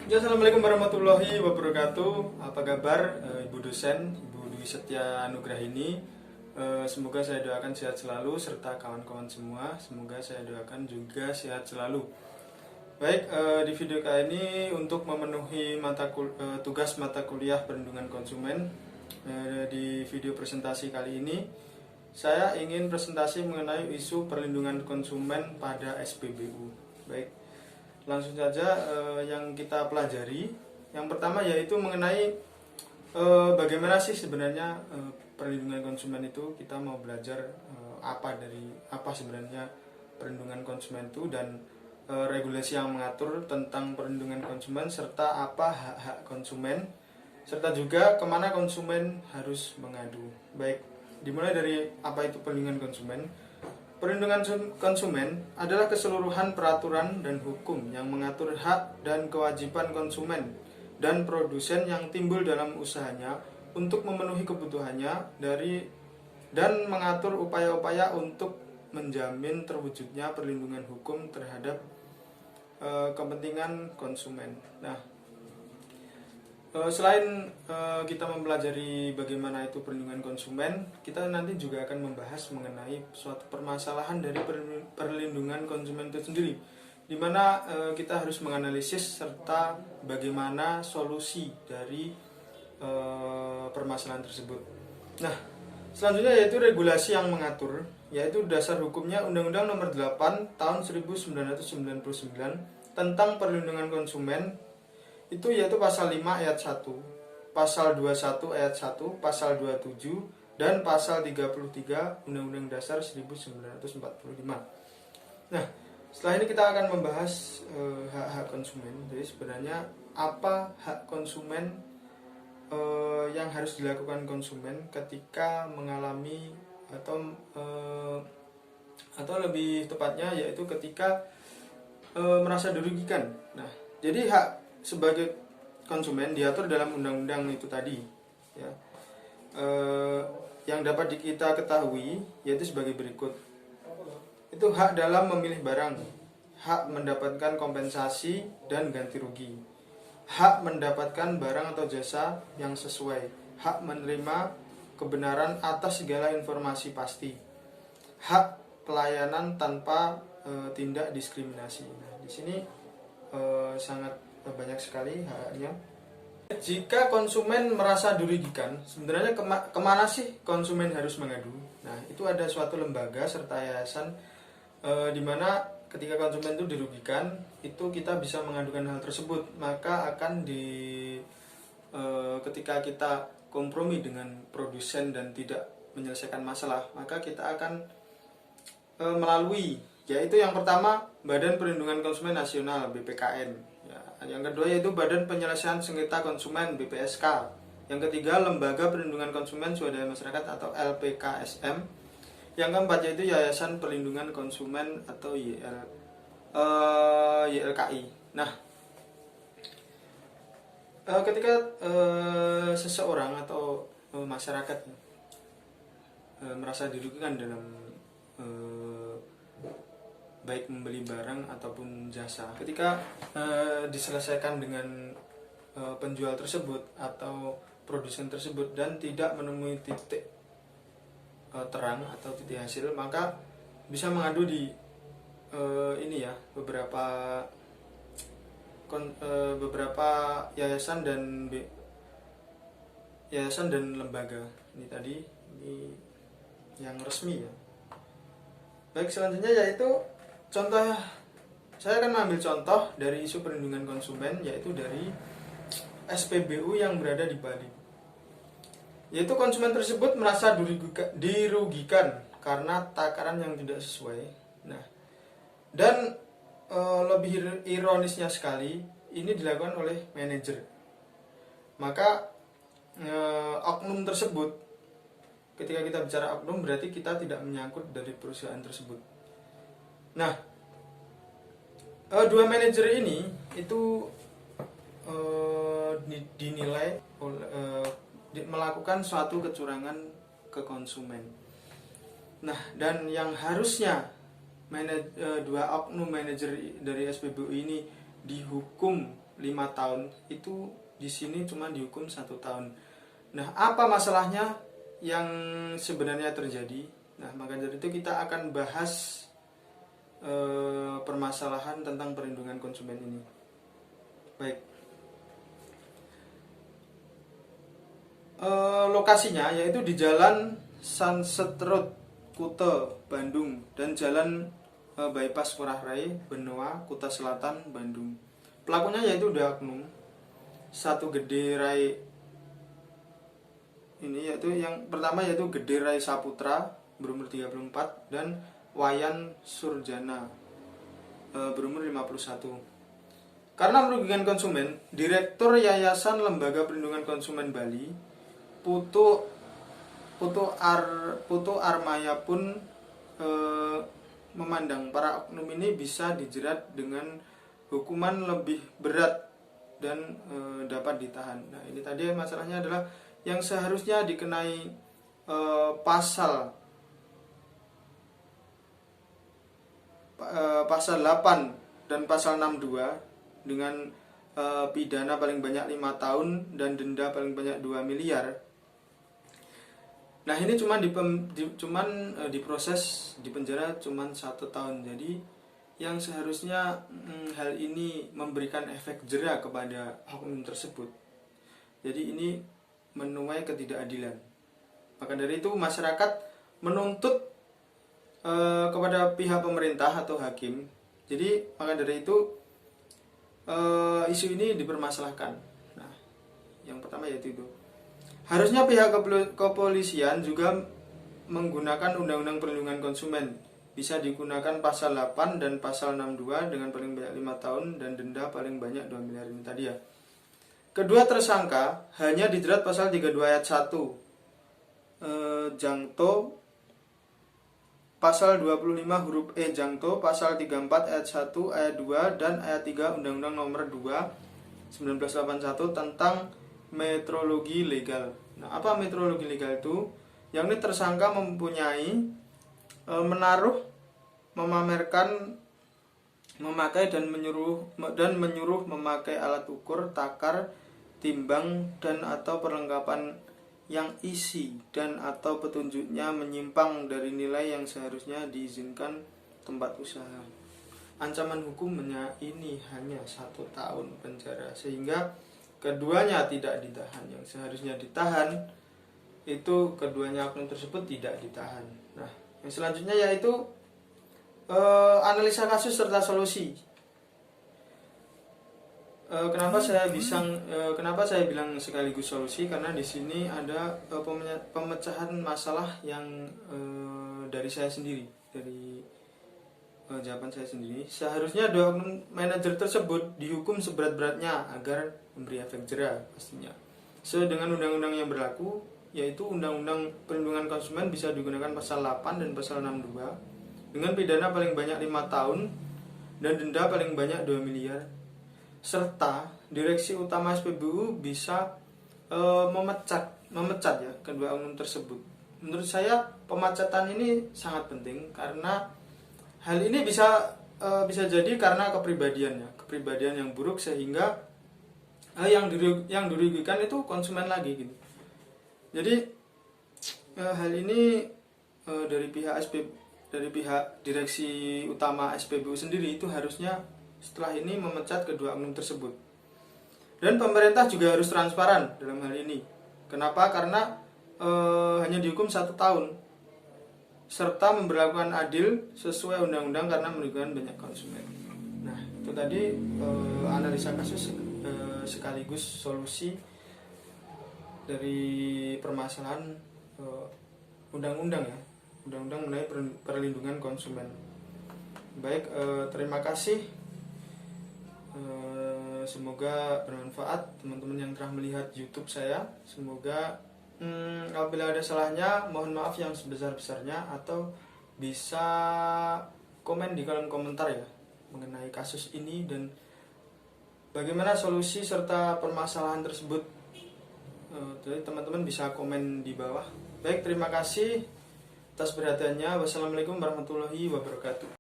Ya, assalamualaikum warahmatullahi wabarakatuh. Apa kabar Ibu dosen, Ibu Dwi Setia Nugrahini? Semoga saya doakan sehat selalu serta kawan-kawan semua. Semoga saya doakan juga sehat selalu. Baik, di video kali ini untuk memenuhi tugas mata kuliah perlindungan konsumen. Di video presentasi kali ini saya ingin presentasi mengenai isu perlindungan konsumen pada SPBU. Baik, langsung saja yang kita pelajari. Yang pertama yaitu mengenai bagaimana sih sebenarnya perlindungan konsumen itu. Kita mau belajar apa sebenarnya perlindungan konsumen itu dan regulasi yang mengatur tentang perlindungan konsumen serta apa hak-hak konsumen serta juga kemana konsumen harus mengadu. Baik, dimulai dari apa itu perlindungan konsumen. Perlindungan konsumen adalah keseluruhan peraturan dan hukum yang mengatur hak dan kewajiban konsumen dan produsen yang timbul dalam usahanya untuk memenuhi kebutuhannya dan mengatur upaya-upaya untuk menjamin terwujudnya perlindungan hukum terhadap kepentingan konsumen. Nah, selain kita mempelajari bagaimana itu perlindungan konsumen, kita nanti juga akan membahas mengenai suatu permasalahan dari perlindungan konsumen itu sendiri, di mana kita harus menganalisis serta bagaimana solusi dari permasalahan tersebut. Nah, selanjutnya yaitu regulasi yang mengatur, yaitu dasar hukumnya Undang-Undang Nomor 8 Tahun 1999 tentang perlindungan konsumen. Itu yaitu pasal 5 ayat 1, pasal 21 ayat 1, pasal 27 dan pasal 33 Undang-Undang Dasar 1945. Nah, setelah ini kita akan membahas hak-hak konsumen. Jadi sebenarnya apa hak konsumen yang harus dilakukan konsumen ketika mengalami atau lebih tepatnya yaitu ketika merasa dirugikan. Nah, jadi hak sebagai konsumen diatur dalam undang-undang itu tadi, ya. Yang dapat kita ketahui yaitu sebagai berikut. Itu hak dalam memilih barang, hak mendapatkan kompensasi dan ganti rugi, hak mendapatkan barang atau jasa yang sesuai, hak menerima kebenaran atas segala informasi pasti, hak pelayanan tanpa tindak diskriminasi. Nah, di sini sangat banyak sekali haknya. Jika konsumen merasa dirugikan, sebenarnya kemana sih konsumen harus mengadu? Nah, itu ada suatu lembaga serta yayasan di mana ketika konsumen itu dirugikan, itu kita bisa mengadukan hal tersebut. Maka akan ketika kita kompromi dengan produsen dan tidak menyelesaikan masalah, maka kita akan melalui, yaitu yang pertama Badan Perlindungan Konsumen Nasional (BPKN). Yang kedua yaitu Badan Penyelesaian Sengketa Konsumen (BPSK). Yang ketiga Lembaga Perlindungan Konsumen Swadaya Masyarakat atau LPKSM. Yang keempat yaitu Yayasan Perlindungan Konsumen atau YLKI. Nah, ketika seseorang atau masyarakat merasa dirugikan dalam baik membeli barang ataupun jasa, ketika diselesaikan dengan penjual tersebut atau produsen tersebut dan tidak menemui titik terang atau titik hasil, maka bisa mengadu di beberapa yayasan dan lembaga. Ini yang resmi, ya. Baik, selanjutnya yaitu contoh. Saya akan mengambil contoh dari isu perlindungan konsumen, yaitu dari SPBU yang berada di Bali. Yaitu konsumen tersebut merasa dirugikan karena takaran yang tidak sesuai. Nah, dan lebih ironisnya sekali, ini dilakukan oleh manajer. Maka oknum tersebut, ketika kita bicara oknum berarti kita tidak menyangkut dari perusahaan tersebut. Nah, dua manajer ini itu dinilai melakukan suatu kecurangan ke konsumen. Nah, dan yang harusnya dua oknum manajer dari SPBU ini dihukum 5 tahun, itu di sini cuma dihukum 1 tahun. Nah, apa masalahnya yang sebenarnya terjadi? Nah, maka dari itu kita akan bahas permasalahan tentang perlindungan konsumen ini. Baik. Lokasinya yaitu di Jalan Sunset Road, Kute, Bandung, dan Jalan Bypass Ngurah Rai, Benoa, Kuta Selatan, Bandung. Pelakunya yaitu dua oknum, satu Gede Rai ini, yaitu yang pertama yaitu Gede Rai Saputra berumur 34 dan Wayan Surjana berumur 51. Karena merugikan konsumen, Direktur Yayasan Lembaga Perlindungan Konsumen Bali, Putu Armaya pun memandang para oknum ini bisa dijerat dengan hukuman lebih berat dan dapat ditahan. Nah, ini tadi masalahnya adalah yang seharusnya dikenai pasal 8 dan pasal 62 dengan pidana paling banyak 5 tahun dan denda paling banyak 2 miliar. Nah, ini diproses di penjara cuman 1 tahun. Jadi yang seharusnya hal ini memberikan efek jera kepada oknum tersebut. Jadi ini menuai ketidakadilan. Maka dari itu masyarakat menuntut kepada pihak pemerintah atau hakim. Jadi maka dari itu isu ini dipermasalahkan. Nah, yang pertama yaitu itu. Harusnya pihak kepolisian juga menggunakan Undang-Undang Perlindungan Konsumen. Bisa digunakan pasal 8 dan pasal 62 dengan paling banyak 5 tahun dan denda paling banyak 2 miliar ini tadi ya. Kedua tersangka hanya dijerat pasal 32 ayat 1 jangto, pasal 25 huruf E jangto, pasal 34 ayat 1 ayat 2 dan ayat 3 Undang-Undang Nomor 2 1981 tentang metrologi legal. Nah, apa metrologi legal itu? Yang ini tersangka mempunyai menaruh, memamerkan, memakai dan menyuruh memakai alat ukur, takar, timbang dan atau perlengkapan yang isi dan atau petunjuknya menyimpang dari nilai yang seharusnya diizinkan tempat usaha. Ancaman hukumnya ini hanya 1 tahun penjara, sehingga keduanya tidak ditahan. Yang seharusnya ditahan itu keduanya oknum tersebut tidak ditahan. Nah, yang selanjutnya yaitu analisa kasus serta solusi. Kenapa saya bilang sekaligus solusi? Karena di sini ada pemecahan masalah yang dari saya sendiri, dari jawaban saya sendiri. Seharusnya dua oknum manajer tersebut dihukum seberat-beratnya agar memberi efek jera pastinya. Sesuai dengan undang-undang yang berlaku, yaitu Undang-Undang Perlindungan Konsumen bisa digunakan pasal 8 dan pasal 62 dengan pidana paling banyak 5 tahun dan denda paling banyak 2 miliar. Serta Direksi Utama SPBU bisa memecat ya kedua oknum tersebut. Menurut saya pemecatan ini sangat penting karena hal ini bisa jadi karena kepribadian yang buruk, sehingga yang dirugikan itu konsumen lagi gitu. Jadi hal ini dari pihak Direksi Utama SPBU sendiri itu harusnya setelah ini memecat kedua oknum tersebut. Dan pemerintah juga harus transparan dalam hal ini. Kenapa? Karena hanya dihukum 1 tahun. Serta memberlakukan adil sesuai undang-undang karena merugikan banyak konsumen. Nah, itu tadi analisa kasus sekaligus solusi dari permasalahan undang-undang ya, undang-undang mengenai perlindungan konsumen. Baik, terima kasih. Semoga bermanfaat teman-teman yang telah melihat YouTube saya. Semoga apabila ada salahnya, mohon maaf yang sebesar-besarnya, atau bisa komen di kolom komentar ya mengenai kasus ini dan bagaimana solusi serta permasalahan tersebut. Jadi teman-teman bisa komen di bawah. Baik, terima kasih atas perhatiannya. Wassalamualaikum warahmatullahi wabarakatuh.